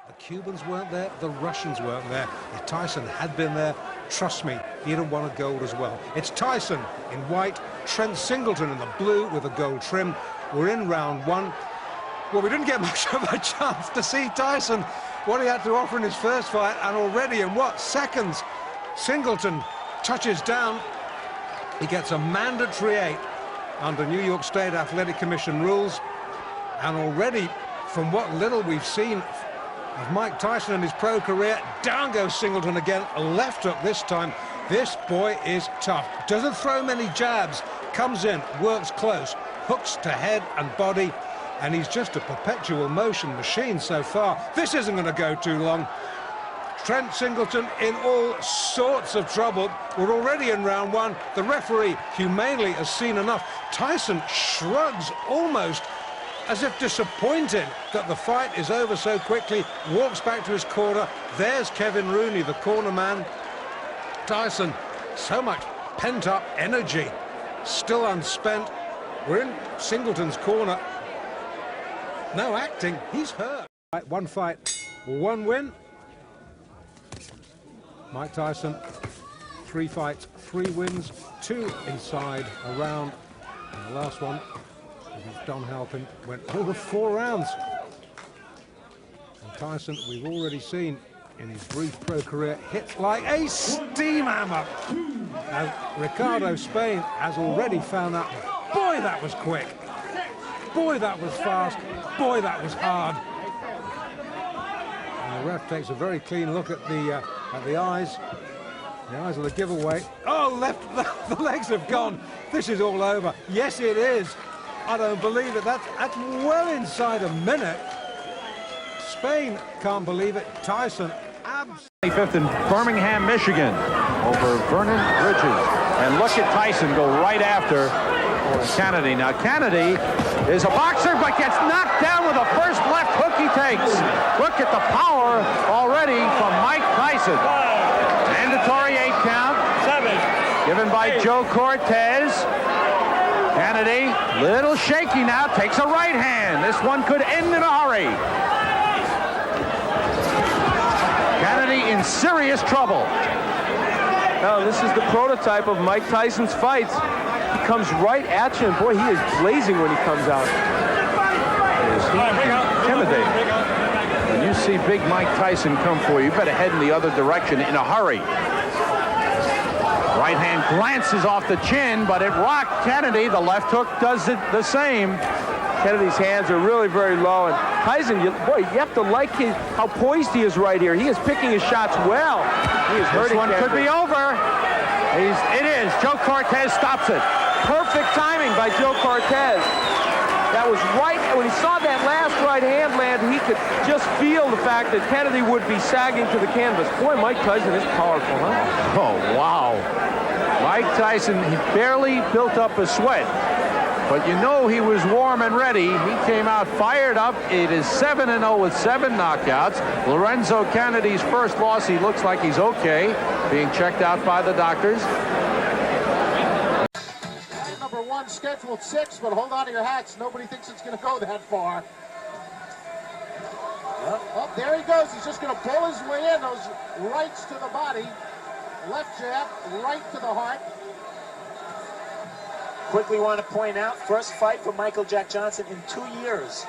The Cubans weren't there, the Russians weren't there. If Tyson had been there, trust me, he'd have won a gold as well. It's Tyson in white, Trent Singleton in the blue with a gold trim. We're in round one. Well, we didn't get much of a chance to see Tyson, what he had to offer in his first fight, and already in what seconds, Singleton touches down. He gets a mandatory 8 under New York State Athletic Commission rules, and already, from what little we've seen of Mike Tyson in his pro career, down goes Singleton again, left hook this time. This boy is tough. Doesn't throw many jabs, comes in, works close, hooks to head and body, and he's just a perpetual motion machine so far. This isn't going to go too long. Trent Singleton in all sorts of trouble. We're already in round one. The referee humanely has seen enough. Tyson shrugs almost as if disappointed that the fight is over so quickly, walks back to his corner. There's Kevin Rooney, the corner man. Tyson, so much pent-up energy, still unspent. We're in Singleton's corner. No acting, he's hurt. One fight, one win. Mike Tyson, 3 fights, 3 wins, 2 inside a round. And the last one, Don Halpin, went over 4 rounds. And Tyson, we've already seen in his brief pro career, hits like a steam hammer. As Ricardo Spain has already found out, boy, that was quick. Boy, that was fast. Boy, that was hard. And the ref takes a very clean look at the eyes. The eyes are the giveaway. Oh, the legs have gone. This is all over. Yes, it is. I don't believe it. That's well inside a minute. Spain can't believe it. Tyson, absolutely. 25th in Birmingham, Michigan, over Vernon Bridges. And look at Tyson go right after Kennedy. Now, Kennedy is a boxer, but gets knocked down with the first left hook he takes. Look at the power already from Mike Tyson. Mandatory 8 count. 7. Given by Joe Cortez. Kennedy, little shaky now, takes a right hand. This one could end in a hurry. Kennedy in serious trouble. Now, this is the prototype of Mike Tyson's fights. He comes right at you, and boy, he is blazing when he comes out. Is he intimidating? When you see big Mike Tyson come for you, you better head in the other direction in a hurry. Right hand glances off the chin, but it rocked Kennedy. The left hook does it the same. Kennedy's hands are really very low, and Tyson, boy, you have to like how poised he is right here. He is picking his shots well. He is hurting. This one could be over. It is. Joe Cortez stops it. Perfect timing by Joe Cortez. That was right, when he saw that last right hand land, he could just feel the fact that Kennedy would be sagging to the canvas. Boy, Mike Tyson is powerful, huh? Oh, wow. Mike Tyson, he barely built up a sweat, but you know he was warm and ready. He came out fired up. It is 7-0 with 7 knockouts. Lorenzo Kennedy's first loss, he looks like he's okay, being checked out by the doctors. Number 1 scheduled 6, but hold on to your hats. Nobody thinks it's going to go that far. Oh, there he goes. He's just going to pull his way in. Those rights to the body. Left jab, right to the heart. Quickly want to point out, first fight for Michael Jack Johnson in 2 years.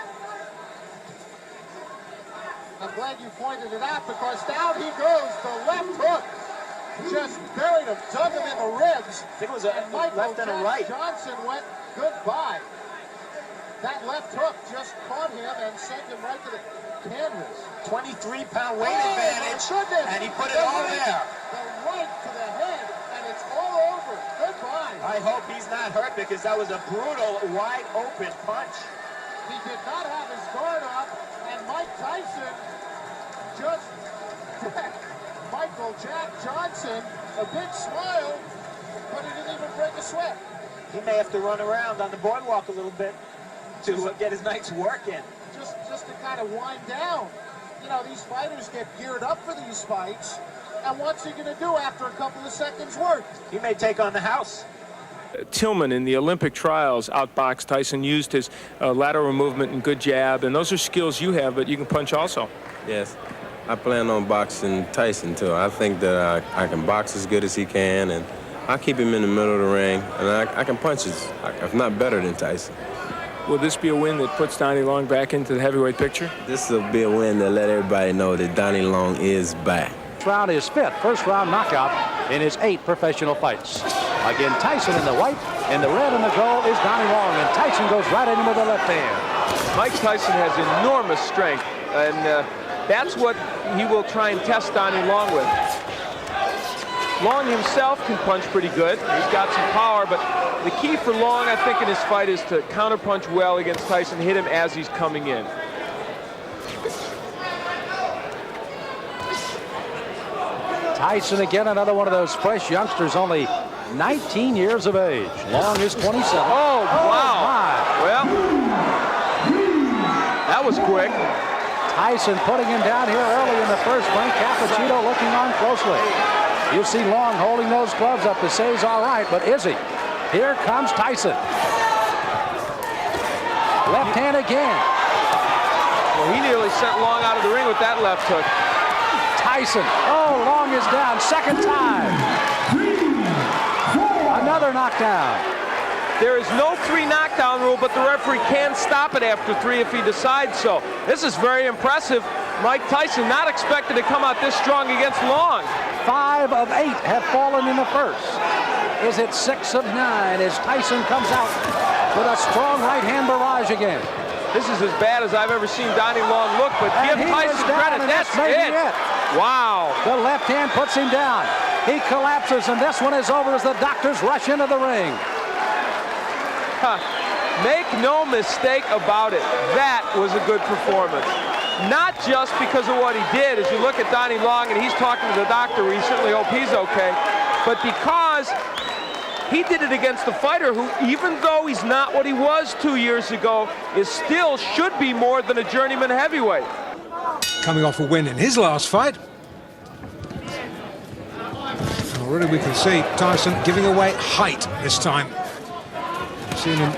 I'm glad you pointed it out, because down he goes. The left hook just buried him, dug him in the ribs. I think it was a left and a right. Johnson went goodbye. That left hook just caught him and sent him right to the canvas. 23-pound weight advantage, and he put it all there. The right to the head, and it's all over. Goodbye. I hope he's not hurt because that was a brutal, wide-open punch. He did not have his guard up, and Mike Tyson just Michael Jack Johnson, a big smile, but he didn't even break a sweat. He may have to run around on the boardwalk a little bit to get his night's work in. Just to kind of wind down. You know, these fighters get geared up for these fights, and what's he going to do after a couple of seconds work? He may take on the house. Tillman in the Olympic trials outboxed Tyson, used his lateral movement and good jab, and those are skills you have, but you can punch also. Yes, I plan on boxing Tyson too. I think that I can box as good as he can, and I'll keep him in the middle of the ring, and I can punch if not better than Tyson. Will this be a win that puts Donnie Long back into the heavyweight picture? This will be a win that let everybody know that Donnie Long is back. Round is fifth, first round knockout in his 8 professional fights. Again, Tyson in the white, and the red and the gold is Donnie Long, and Tyson goes right at him with the left hand. Mike Tyson has enormous strength, and that's what he will try and test Donnie Long with. Long himself can punch pretty good. He's got some power, but the key for Long, I think, in his fight is to counterpunch well against Tyson, hit him as he's coming in. Tyson again, another one of those fresh youngsters, only 19 years of age. Long is 27. Oh, wow. My. Well, that was quick. Tyson putting him down here early in the first. Frank Cappuccino looking on closely. You see Long holding those gloves up to say he's all right, but is he? Here comes Tyson. Left hand again. Well, he nearly sent Long out of the ring with that left hook. Tyson. Oh, Long is down. Second time. Another knockdown. There is no 3 knockdown rule, but the referee can stop it after 3 if he decides so. This is very impressive. Mike Tyson not expected to come out this strong against Long. 5 of 8 have fallen in the first. Is it 6 of 9 as Tyson comes out with a strong right hand barrage again? This is as bad as I've ever seen Donnie Long look, but give Tyson credit. That's it. Wow. The left hand puts him down. He collapses, and this one is over as the doctors rush into the ring. Make no mistake about it. That was a good performance. Not just because of what he did, as you look at Donnie Long and he's talking to the doctor, we certainly hope he's okay, but because he did it against a fighter who, even though he's not what he was 2 years ago, is still should be more than a journeyman heavyweight. Coming off a win in his last fight. Already we can see Tyson giving away height this time. We've seen him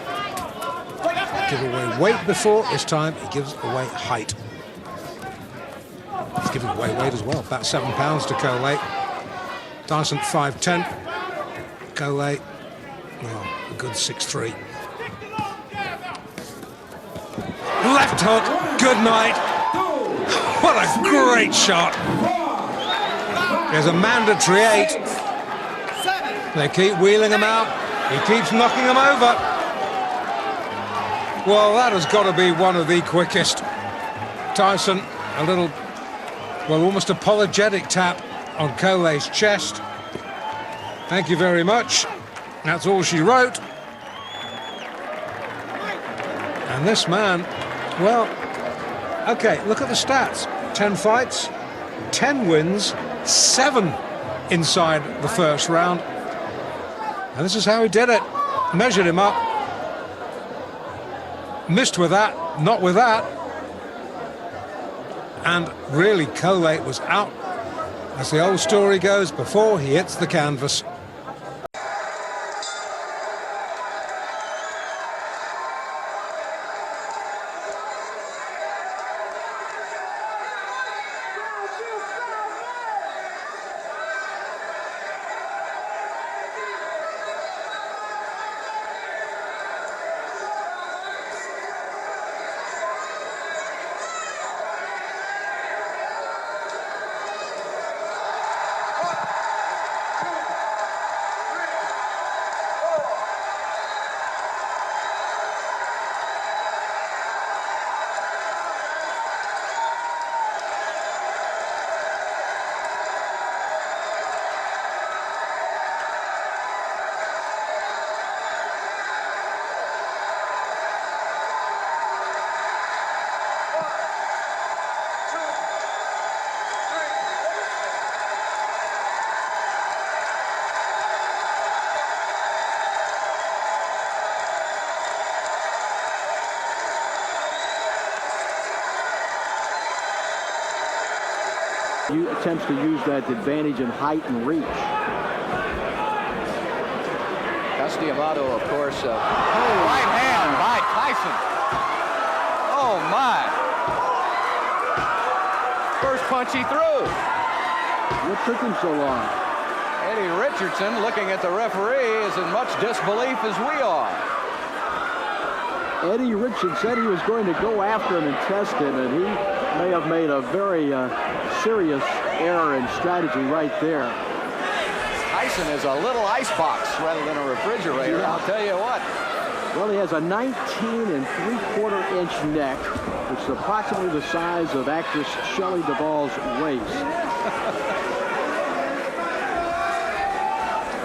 give away weight before. This time he gives away height. He's giving away weight as well, about 7 pounds to Coley. Tyson 5'10". Coley, oh, a good 6'3". Left hook, good night. What a great shot. There's a mandatory 8. They keep wheeling him out. He keeps knocking him over. Well, that has got to be one of the quickest. Tyson, a little, well, almost apologetic tap on Coley's chest. Thank you very much. That's all she wrote. And this man, well, okay, look at the stats. 10 fights, 10 wins, 7 inside the first round. And this is how he did it. Measured him up. Missed with that, not with that. And really, Coley was out, as the old story goes, before he hits the canvas. attempts to use that advantage in height and reach. Amato, of course. Right hand by Tyson. Oh, my. First punch he threw. What took him so long? Eddie Richardson, looking at the referee, is in much disbelief as we are. Eddie Richardson said he was going to go after him and test him, and he may have made a very serious error in strategy right there. Tyson is a little ice box rather than a refrigerator, I'll tell you what. Well, he has a 19 3/4-inch neck, which is approximately the size of actress Shelley Duvall's waist.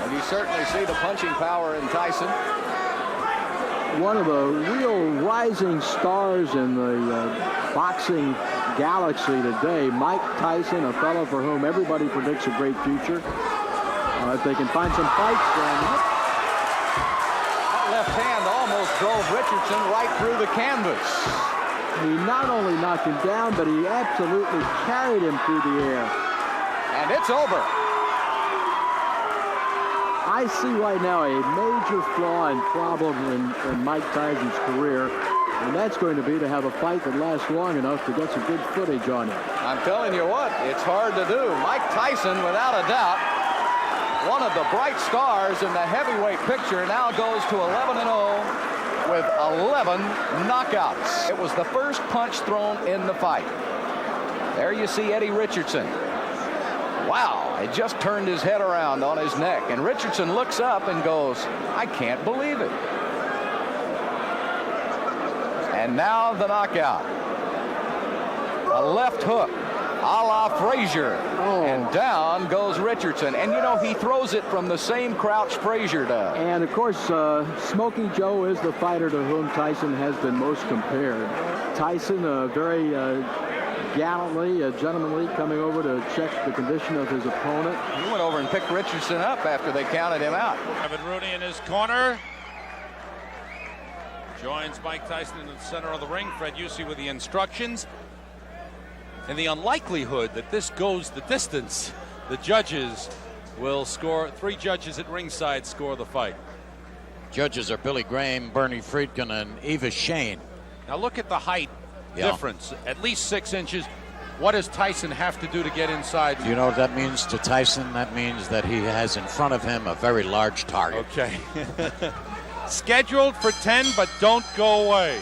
And you certainly see the punching power in Tyson. One of the real rising stars in the boxing galaxy today, Mike Tyson, a fellow for whom everybody predicts a great future. If they can find some fights, then... That left hand almost drove Richardson right through the canvas. He not only knocked him down, but he absolutely carried him through the air. And it's over. I see right now a major flaw and problem in Mike Tyson's career, and that's going to be to have a fight that lasts long enough to get some good footage on him. I'm telling you what, it's hard to do. Mike Tyson, without a doubt, one of the bright stars in the heavyweight picture, now goes to 11-0 with 11 knockouts. It was the first punch thrown in the fight. There you see Eddie Richardson. Wow, he just turned his head around on his neck, and Richardson looks up and goes, I can't believe it. And now the knockout. A left hook, a la Frazier. And down goes Richardson. And, you know, he throws it from the same crouch Frazier does. And, of course, Smokey Joe is the fighter to whom Tyson has been most compared. Tyson, very gallantly, gentlemanly, coming over to check the condition of his opponent. He went over and picked Richardson up after they counted him out. Evan Rooney in his corner. Joins Mike Tyson in the center of the ring. Fred Yusi with the instructions. In the unlikelihood that this goes the distance, the judges will score. 3 judges at ringside score the fight. Judges are Billy Graham, Bernie Friedkin, and Eva Shane. Now look at the height difference. At least 6 inches. What does Tyson have to do to get inside? Do you know what that means to Tyson? That means that he has in front of him a very large target. Okay. Scheduled for 10, but don't go away.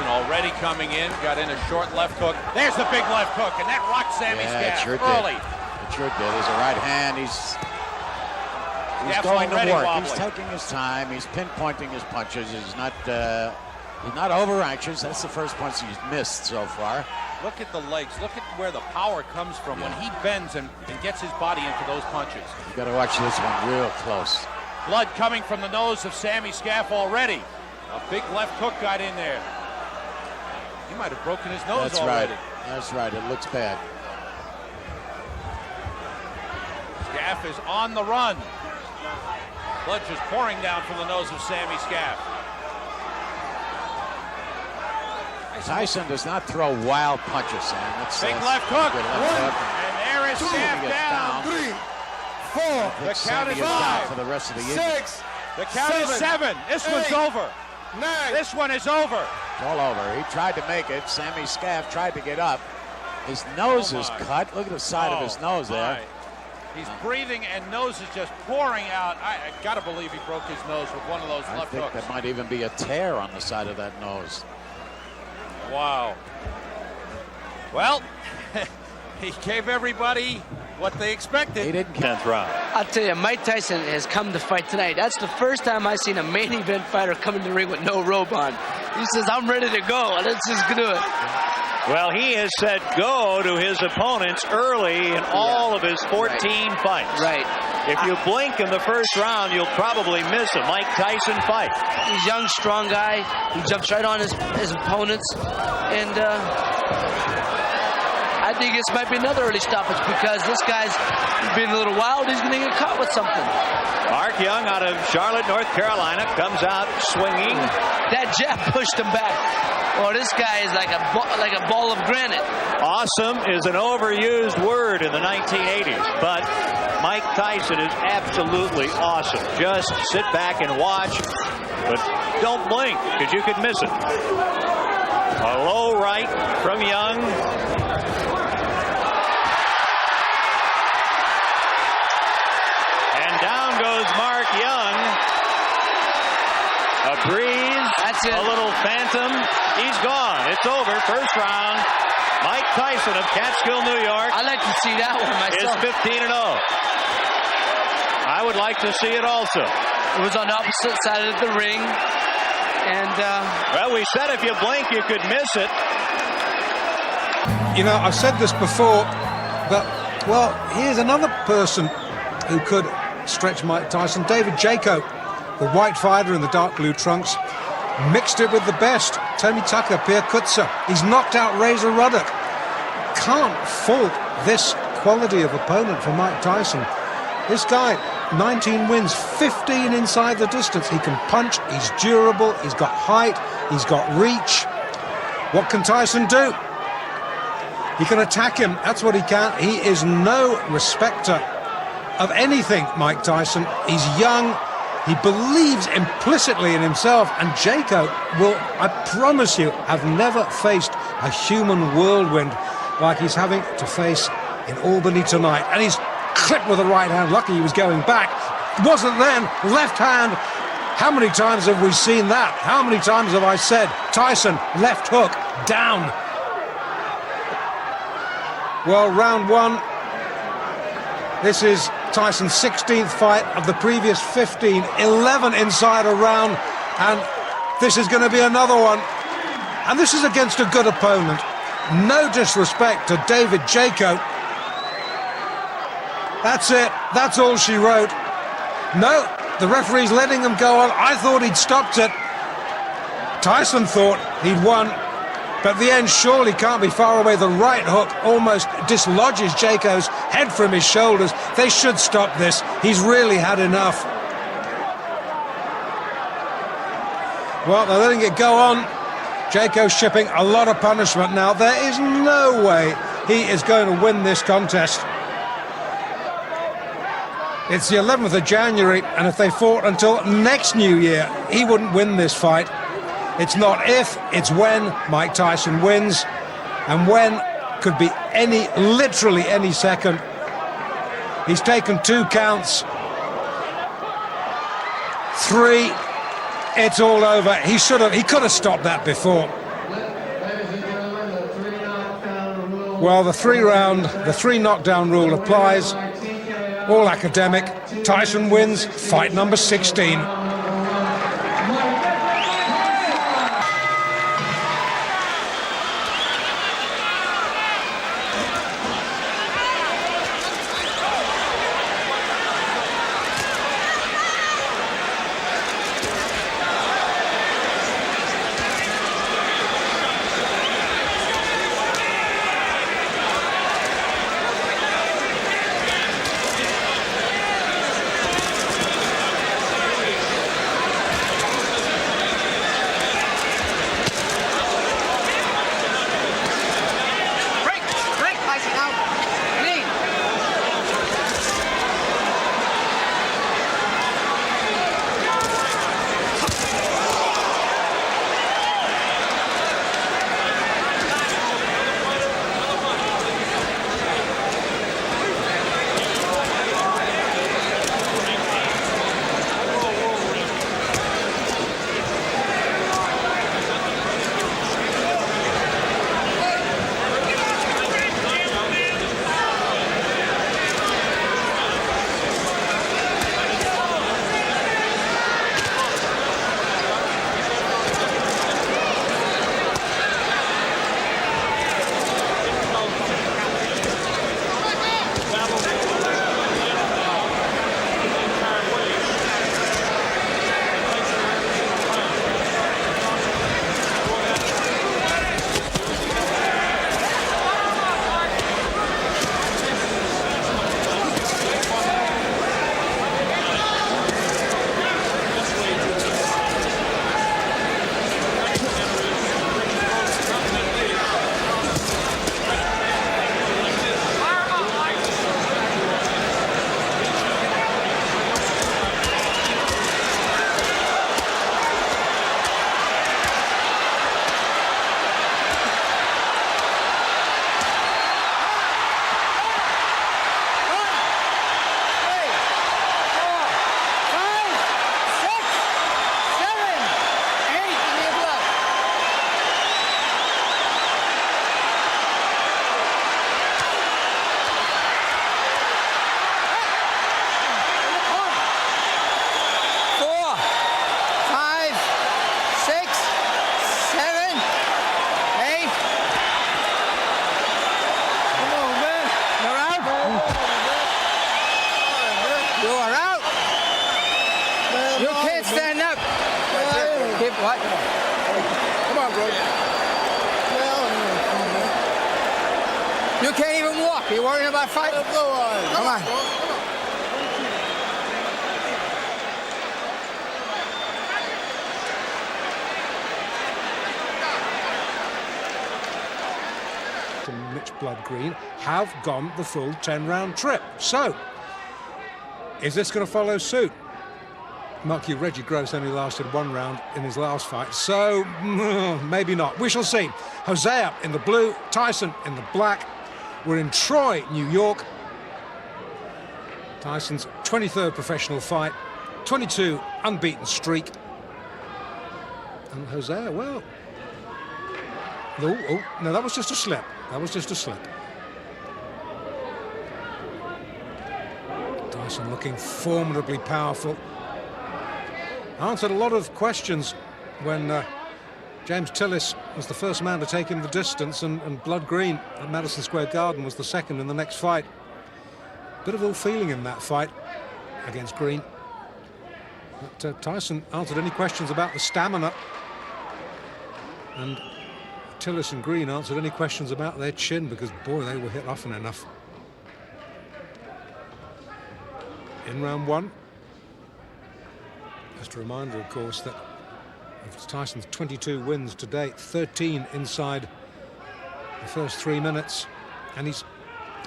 Already coming in, got in a short left hook. There's the big left hook, and that rocked Sammy Scaff early. It sure did. He's a right hand. He's going to work. Wobbling. He's taking his time. He's pinpointing his punches. He's not over anxious. That's the first punch he's missed so far. Look at the legs. Look at where the power comes from when he bends and gets his body into those punches. You got to watch this one real close. Blood coming from the nose of Sammy Scaff already. A big left hook got in there. He might have broken his nose already. That's right. It looks bad. Scaff is on the run. Blood just pouring down from the nose of Sammy Scaff. Tyson does not throw wild punches, Sam. That's big left hook. And there is Scaff down. 3, 4. The count is 5. For the rest of the year. 6. The count is 7. This one's over. 9. This one is over. It's all over. He tried to make it. Sammy Scaff tried to get up. His nose is cut. Look at the side of his nose there. He's breathing and nose is just pouring out. I got to believe he broke his nose with one of those left hooks. I think there might even be a tear on the side of that nose. Wow. Well, he gave everybody what they expected. He didn't 10th round. I'll tell you, Mike Tyson has come to fight tonight. That's the first time I've seen a main event fighter come in the ring with no robe on. He says, I'm ready to go. Let's just do it. Well, he has said go to his opponents early in all of his 14 fights. Right. If you blink in the first round, you'll probably miss a Mike Tyson fight. He's a young, strong guy. He jumps right on his opponents. And I think this might be another early stoppage because this guy's been a little wild. He's going to get caught with something. Mark Young out of Charlotte, North Carolina, comes out swinging. That jab pushed him back. Oh, this guy is like a ball of granite. Awesome is an overused word in the 1980s, but Mike Tyson is absolutely awesome. Just sit back and watch, but don't blink because you could miss it. A low right from Young. And down goes Mark Young. A breeze. That's it. A little phantom. He's gone. It's over. First round. Mike Tyson of Catskill, New York. I like to see that one myself. Is 15-0. I would like to see it also. It was on the opposite side of the ring. And, well, we said if you blink, you could miss it. You know, I've said this before, but, well, here's another person who could stretch Mike Tyson. David Jaco, the white fighter in the dark blue trunks, mixed it with the best. Tony Tucker, Pierre Kutzer. He's knocked out Razor Ruddock. Can't fault this quality of opponent for Mike Tyson. This guy, 19 wins, 15 inside the distance. He can punch, he's durable, he's got height, he's got reach. What can Tyson do? He can attack him, that's what he can. He is no respecter of anything, Mike Tyson. He's young, he believes implicitly in himself, and Jaco will, I promise you, have never faced a human whirlwind like he's having to face in Albany tonight. And he's clipped with the right hand. Lucky he was going back. Wasn't then. Left hand. How many times have we seen that? How many times have I said, Tyson, left hook, down. Well, round one. This is Tyson's 16th fight of the previous 15. 11 inside a round. And this is going to be another one. And this is against a good opponent. No disrespect to David Jaco. That's it. That's all she wrote. No, the referee's letting him go on. I thought he'd stopped it. Tyson thought he'd won. But the end surely can't be far away. The right hook almost dislodges Jaco's head from his shoulders. They should stop this. He's really had enough. Well, they're letting it go on. Jaco's shipping a lot of punishment now. There is no way he is going to win this contest. It's the 11th of January, and if they fought until next New Year, he wouldn't win this fight. It's not if, it's when Mike Tyson wins, and when could be literally any second. He's taken 2 counts. 3, it's all over. He could have stopped that before. Well, the 3 knockdown rule applies. All academic. Tyson wins fight number 16. What? Come on, bro. You can't even walk. Are you worrying about fighting? Come on. Mitch Blood Green have gone the full 10-round trip. So, is this going to follow suit? Mark you, Reggie Gross only lasted 1 round in his last fight, so maybe not. We shall see. Hosea in the blue, Tyson in the black. We're in Troy, New York. Tyson's 23rd professional fight, 22 unbeaten streak. And Hosea, well... Oh, no, that was just a slip. That was just a slip. Tyson looking formidably powerful. Answered a lot of questions when James Tillis was the first man to take him the distance, and Blood Green at Madison Square Garden was the second in the next fight. Bit of ill feeling in that fight against Green. But Tyson answered any questions about the stamina, and Tillis and Green answered any questions about their chin, because boy, they were hit often enough. In round 1, just a reminder, of course, that of Tyson's 22 wins to date, 13 inside the first 3 minutes, and he's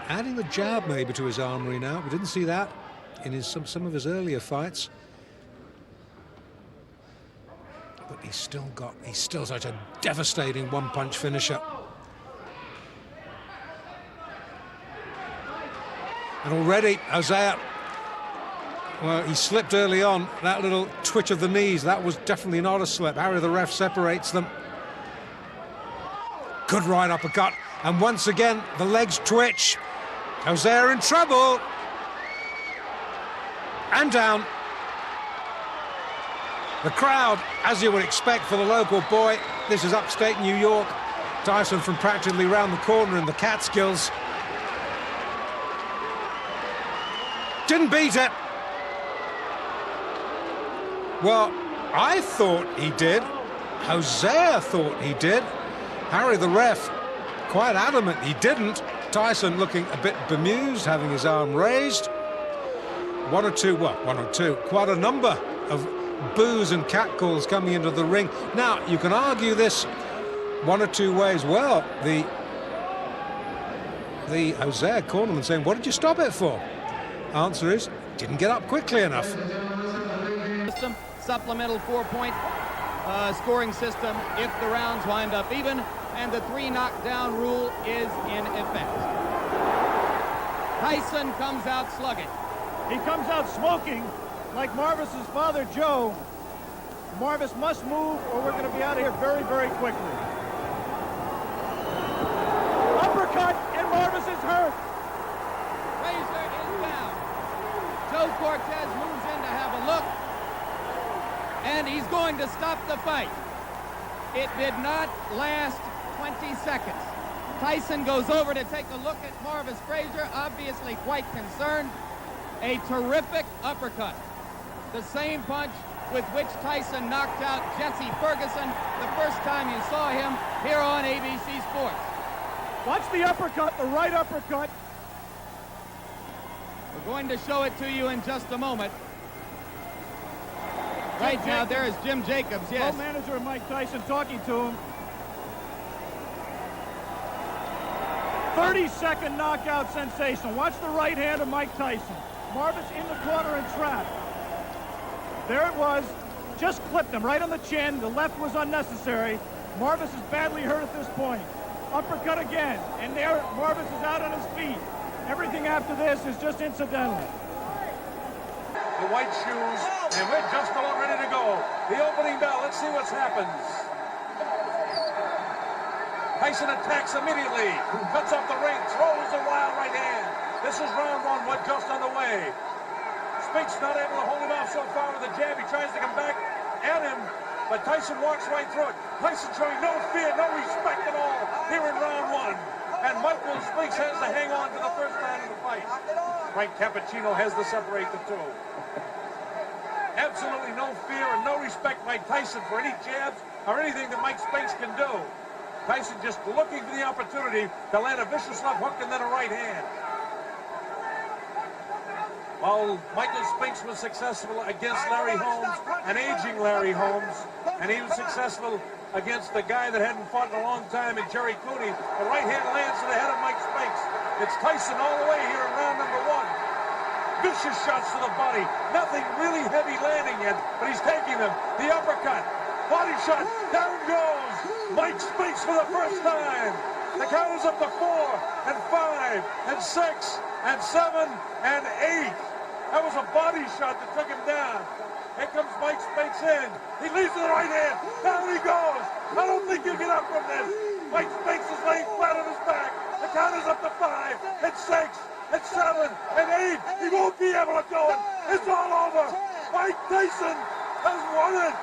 adding the jab maybe to his armory now. We didn't see that in some of his earlier fights, but he's still such a devastating one-punch finisher. And already Hosea, well, he slipped early on. That little twitch of the knees, that was definitely not a slip. Harry, the ref, separates them. Good right uppercut, and once again the legs twitch. Hosea in trouble, and down. The crowd, as you would expect for the local boy, this is upstate New York. Tyson from practically round the corner in the Catskills. Didn't beat it. Well, I thought he did. Hosea thought he did. Harry, the ref, quite adamant he didn't. Tyson looking a bit bemused, having his arm raised. One or two, quite a number of boos and catcalls coming into the ring. Now, you can argue this one or two ways. Well, the Hosea cornerman saying, what did you stop it for? Answer is, didn't get up quickly enough. Supplemental 4-point scoring system if the rounds wind up even, and the 3 knockdown rule is in effect. Tyson comes out slugging. He comes out smoking like Marvis's father, Joe. Marvis must move or we're going to be out of here very, very quickly. Uppercut, and Marvis is hurt. Razor is down. Joe Cortez moves in to have a look, and he's going to stop the fight. It did not last 20 seconds. Tyson goes over to take a look at Marvis Frazier, obviously quite concerned. A terrific uppercut. The same punch with which Tyson knocked out Jesse Ferguson the first time you saw him here on ABC Sports. Watch the uppercut, the right uppercut. We're going to show it to you in just a moment. Right now, there is Jim Jacobs, yes. Co-manager of Mike Tyson talking to him. 30-second knockout sensation. Watch the right hand of Mike Tyson. Marvis in the corner and trapped. There it was. Just clipped him right on the chin. The left was unnecessary. Marvis is badly hurt at this point. Uppercut again. And there, Marvis is out on his feet. Everything after this is just incidental. The white shoes, and we're just about ready to go. The opening bell, let's see what happens. Tyson attacks immediately, cuts off the ring, throws a wild right hand. This is round 1, what just on the way. Speaks not able to hold him off so far with a jab. He tries to come back at him, but Tyson walks right through it. Tyson showing no fear, no respect at all here in round 1. And Michael Speaks has to hang on to the first round of the fight. Frank Cappuccino has to separate the two. absolutely no fear and no respect by Tyson for any jabs or anything that Mike Spinks can do. Tyson just looking for the opportunity to land a vicious left hook and then a right hand. While Michael Spinks was successful against Larry Holmes, an aging Larry Holmes, and he was successful against the guy that hadn't fought in a long time in Jerry Cooney, the right hand lands to the head of Mike Spinks. It's Tyson all the way here in round number 1. Vicious shots to the body. Nothing really heavy landing yet, but he's taking them. The uppercut. Body shot. Down goes Mike Spinks for the first time. The count is up to 4 and 5 and 6 and 7 and 8. That was a body shot that took him down. Here comes Mike Spinks in. He leads to the right hand. Down he goes. I don't think you get up from this. Mike Spinks is laying flat on his back. The count is up to 5 and 6 and 7 and 8. He won't be able to go it. It's all over. Mike Tyson has won it.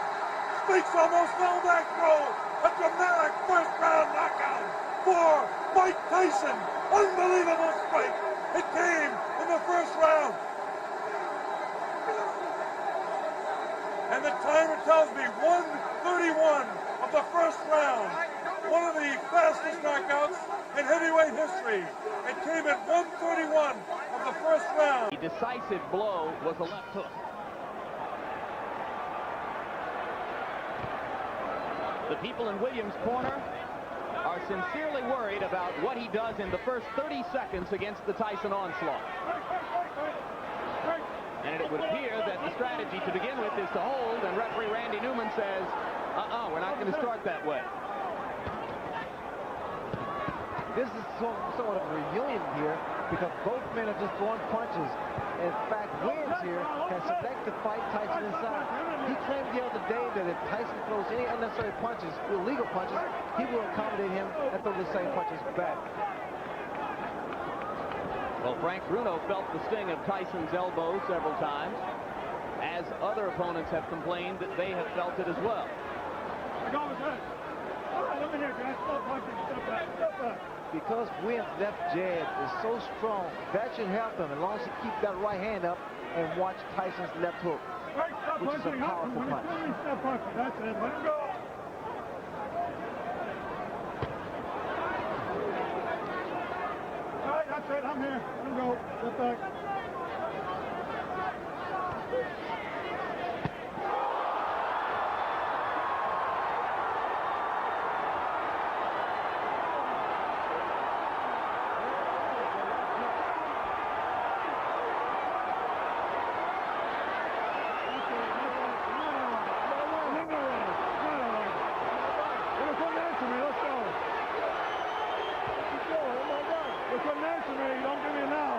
Spinks almost fell back through. A dramatic first round knockout for Mike Tyson. Unbelievable strike. It came in the first round. And the timer tells me 1:31 of the first round. One of the fastest knockouts in heavyweight history. It came at 1:31 of the first round. The decisive blow was a left hook. The people in Williams' corner are sincerely worried about what he does in the first 30 seconds against the Tyson onslaught. And it would appear that the strategy to begin with is to hold, and referee Randy Newman says, we're not going to start that way. This is somewhat of a reunion here because both men are just throwing punches. In fact, Williams here has selected to fight Tyson inside. He claimed the other day that if Tyson throws any unnecessary punches, illegal punches, he will accommodate him and throw the same punches back. Well, Frank Bruno felt the sting of Tyson's elbow several times, as other opponents have complained that they have felt it as well. Because Williams' left jab is so strong, that should help him as long as he keeps that right hand up and watch Tyson's left hook, which is a powerful punch. That's it. Let him go. All right, that's it. I'm here. Let him go. Get back.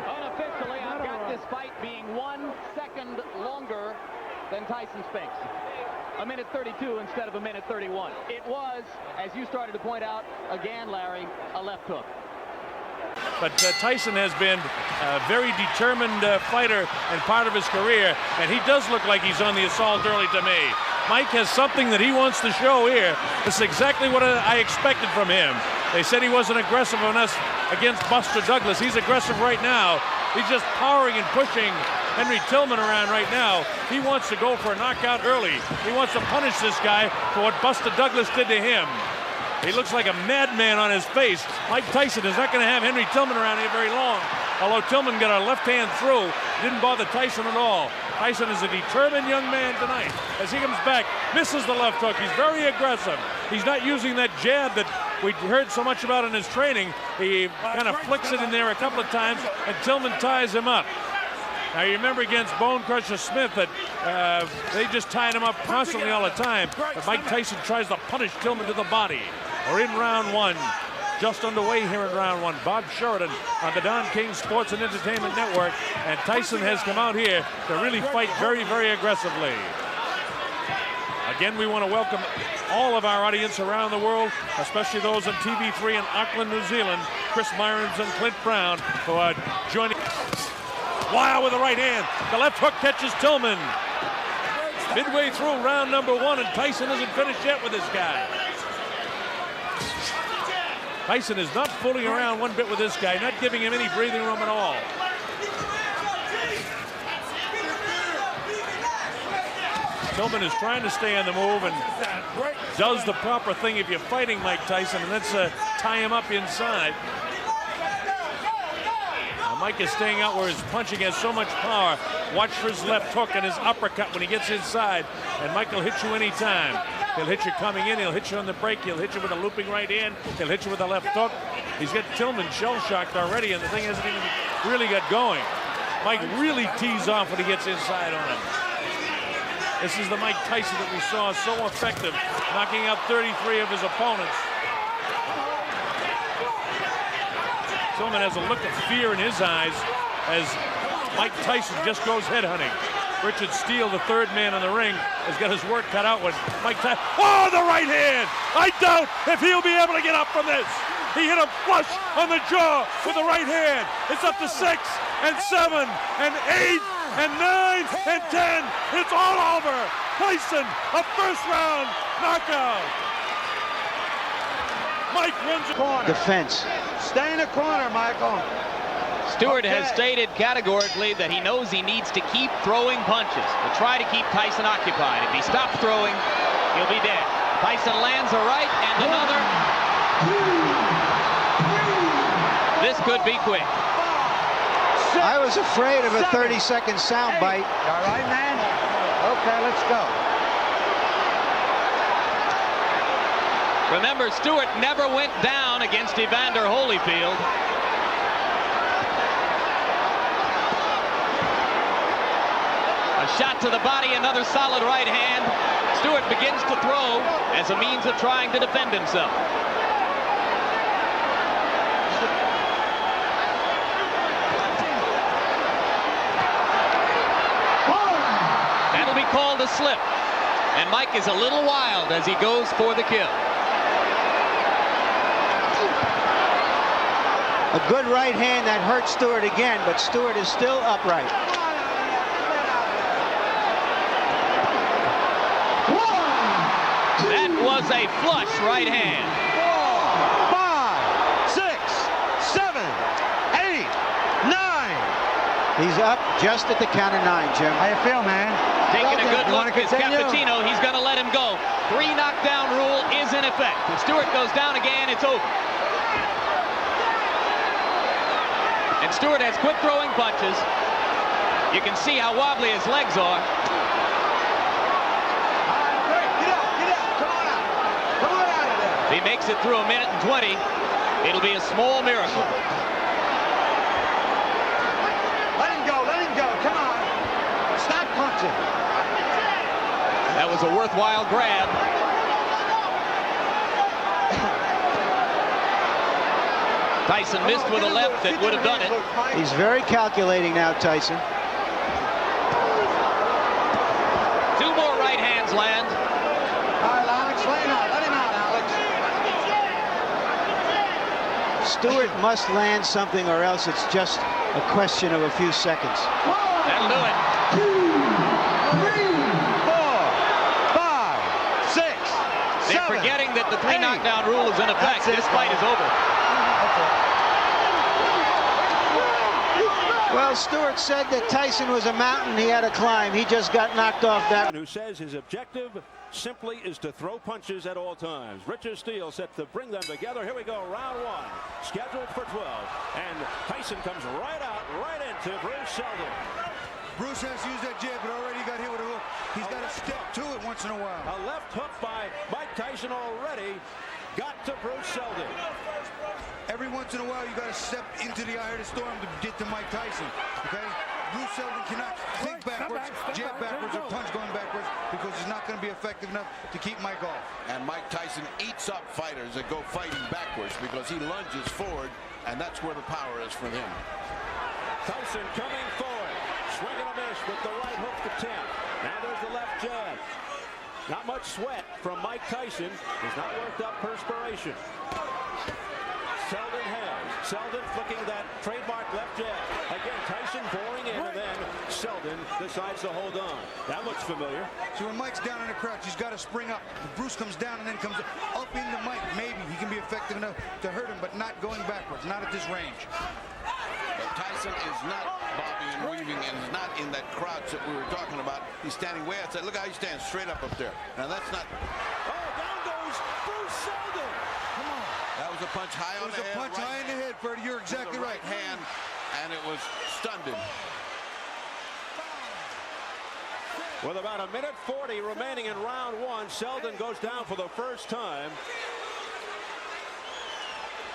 Unofficially, I've got this fight being 1 second longer than Tyson Spinks. 1:32 instead of 1:31. It was, as you started to point out, again, Larry, a left hook. But Tyson has been a very determined fighter and part of his career, and he does look like he's on the assault early to me. Mike has something that he wants to show here. This is exactly what I expected from him. They said he wasn't aggressive enough against Buster Douglas. He's aggressive right now. He's just powering and pushing Henry Tillman around right now. He wants to go for a knockout early. He wants to punish this guy for what Buster Douglas did to him. He looks like a madman on his face. Mike Tyson is not going to have Henry Tillman around here very long. Although Tillman got a left hand through, didn't bother Tyson at all. Tyson is a determined young man tonight. As he comes back, misses the left hook. He's very aggressive. He's not using that jab that we heard so much about in his training. He kind of flicks it in there a couple of times, and Tillman ties him up. Now, you remember against Bone Crusher Smith that they just tied him up constantly all the time. But Mike Tyson tries to punish Tillman to the body. We're in round one. Just underway here in round one. Bob Sheridan on the Don King Sports and Entertainment Network. And Tyson has come out here to really fight very, very aggressively. Again, we want to welcome all of our audience around the world, especially those on TV3 in Auckland, New Zealand. Chris Myrons and Clint Brown, who are joining. Wow, with the right hand. The left hook catches Tillman. Midway through round number one, and Tyson isn't finished yet with this guy. Tyson is not fooling around one bit with this guy, not giving him any breathing room at all. Tillman is trying to stay on the move and does the proper thing if you're fighting Mike Tyson, and that's tie him up inside. Now Mike is staying out where his punching has so much power. Watch for his left hook and his uppercut when he gets inside, and Mike will hit you anytime. He'll hit you coming in, he'll hit you on the break, he'll hit you with a looping right hand, he'll hit you with a left hook. He's got Tillman shell-shocked already, and the thing hasn't even really got going. Mike really tees off when he gets inside on him. This is the Mike Tyson that we saw so effective, knocking out 33 of his opponents. Tillman has a look of fear in his eyes as Mike Tyson just goes headhunting. Richard Steele, the third man in the ring, has got his work cut out when Mike Tyson. Oh, the right hand! I doubt if he'll be able to get up from this. He hit him flush on the jaw with the right hand. It's up to 6 and 7 and 8 and 9 and 10. It's all over. Tyson, a first round knockout. Mike runs the corner. Defense. Stay in the corner, Michael. Stewart has stated categorically that he knows he needs to keep throwing punches to try to keep Tyson occupied. If he stops throwing, he'll be dead. Tyson lands a right and another. This could be quick. I was afraid of a 30-second soundbite. All right, man? Okay, let's go. Remember, Stewart never went down against Evander Holyfield. A shot to the body, another solid right hand. Stewart begins to throw as a means of trying to defend himself. That'll be called a slip. And Mike is a little wild as he goes for the kill. A good right hand that hurt Stewart again, but Stewart is still upright. That was a flush right hand. 4, 5, 6, 7, 8, 9. He's up just at the count of 9, Jim. How you feel, man? Taking a good look is Cappuccino. He's going to let him go. 3 knockdown rule is in effect. If Stewart goes down again, it's over. And Stewart has quick throwing punches. You can see how wobbly his legs are. If he makes it through a minute and 20, it'll be a small miracle. Let him go, come on. Stop punching. That was a worthwhile grab. Tyson missed with a left that would have done it. He's very calculating now, Tyson. 2 more right hands land. All right, Alex, lay him out. Let him out, Alex. Stewart must land something or else it's just a question of a few seconds. That'll do it. 2, 3, 4, 5, 6, They're forgetting that the 3 knockdown rule is in effect. This fight is over. Well, Stewart said that Tyson was a mountain he had to climb. He just got knocked off that. Who says his objective simply is to throw punches at all times. Richard Steele set to bring them together. Here we go, round 1, scheduled for 12. And Tyson comes right out, right into Bruce Seldon. Bruce has used that jab, but already got hit with a hook. He's got to step to it once in a while. A left hook by Mike Tyson already got to Bruce Seldon. Every once in a while, you got to step into the eye of the storm to get to Mike Tyson. Okay? Bruce Seldon cannot think backwards, jab backwards, or punch going backwards because it's not going to be effective enough to keep Mike off. And Mike Tyson eats up fighters that go fighting backwards because he lunges forward, and that's where the power is for him. Tyson coming forward, swing and a miss with the right hook to 10. Now there's the left jab. Not much sweat from Mike Tyson. He's not worked up perspiration. Seldon has. Seldon flicking that trademark left jab. Again, Tyson boring in, and then Seldon decides to hold on. That looks familiar. So when Mike's down in a crouch, he's got to spring up. If Bruce comes down and then comes up into Mike, maybe he can be effective enough to hurt him, but not going backwards, not at this range. But Tyson Tyson is not bobbing and weaving and is not in that crouch that we were talking about. He's standing way outside. Look how he stands straight up there. Now that's not. Oh, down goes Bruce Seldon. Come on. That was a punch high on the head. It was a punch high in the head, Freddie. You're exactly right. Hand, and it was stunned him. With about 1:40 remaining in round one, Seldon goes down for the first time.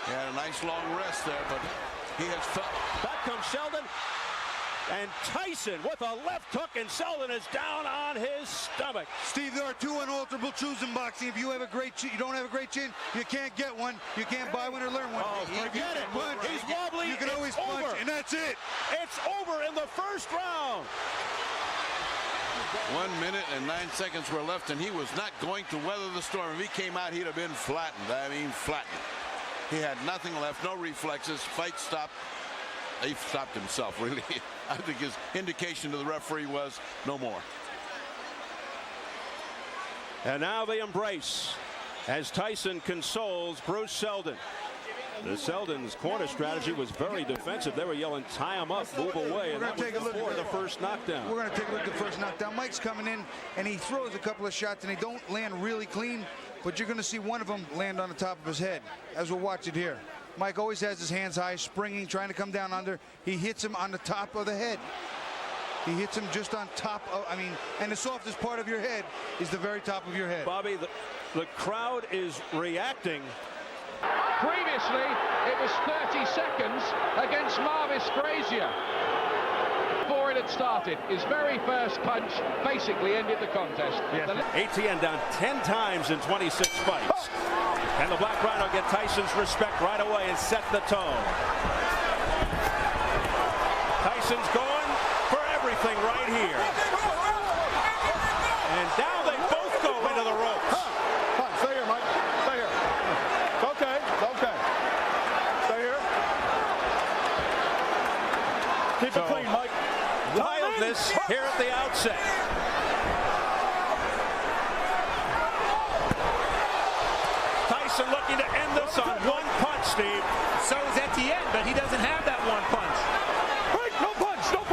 He had a nice long rest there, but he has felt. Back comes Seldon. And Tyson with a left hook, and Seldon is down on his stomach. Steve, there are two unalterable truths in boxing. If you have a great chin, you don't have a great chin, you can't get one. You can't buy one or learn one. Oh, forget it. Punch. He's wobbly. You can always punch, over. and that's it. It's over in the first round. 1 minute and 9 seconds were left, and he was not going to weather the storm. If he came out, he'd have been flattened. I mean, flattened. He had nothing left, no reflexes. Fight stopped. He stopped himself, really. I think his indication to the referee was no more. And now they embrace as Tyson consoles Bruce Seldon. The Seldon's corner strategy was very defensive. They were yelling, tie him up, move away, and that was before the first knockdown. We're going to take a look at the first knockdown. Mike's coming in, and he throws a couple of shots, and they don't land really clean, but you're going to see one of them land on the top of his head, as we'll watch it here. Mike always has his hands high, springing, trying to come down under. He hits him on the top of the head. He hits him just on top of, and the softest part of your head is the very top of your head. Bobby, the crowd is reacting. Previously, it was 30 seconds against Marvis Frazier before it had started. His very first punch basically ended the contest. Yes. ATN down 10 times in 26 fights. And the Black Rhino get Tyson's respect right away and set the tone. Tyson's going for everything right here. And now they both go into the ropes. Stay here, Mike. Stay here. Okay. Stay here. Keep it clean, Mike. Wildness here at the outset. Tyson looking to end this on one punch, Steve. So is Etienne, but he doesn't have that one punch. Break, no punch on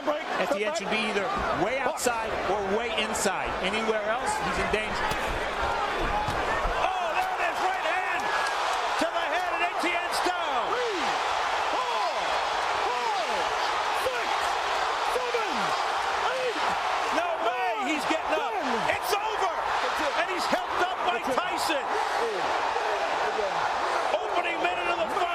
break. Etienne should be either way outside or way inside. Anywhere else, he's in danger. Oh, there it is, right hand to the head, and Etienne's down. 3, 4, 5, 6, 7, 8. No way, he's getting up. It's over, and he's helped up by Tyson. Opening minute of the fight.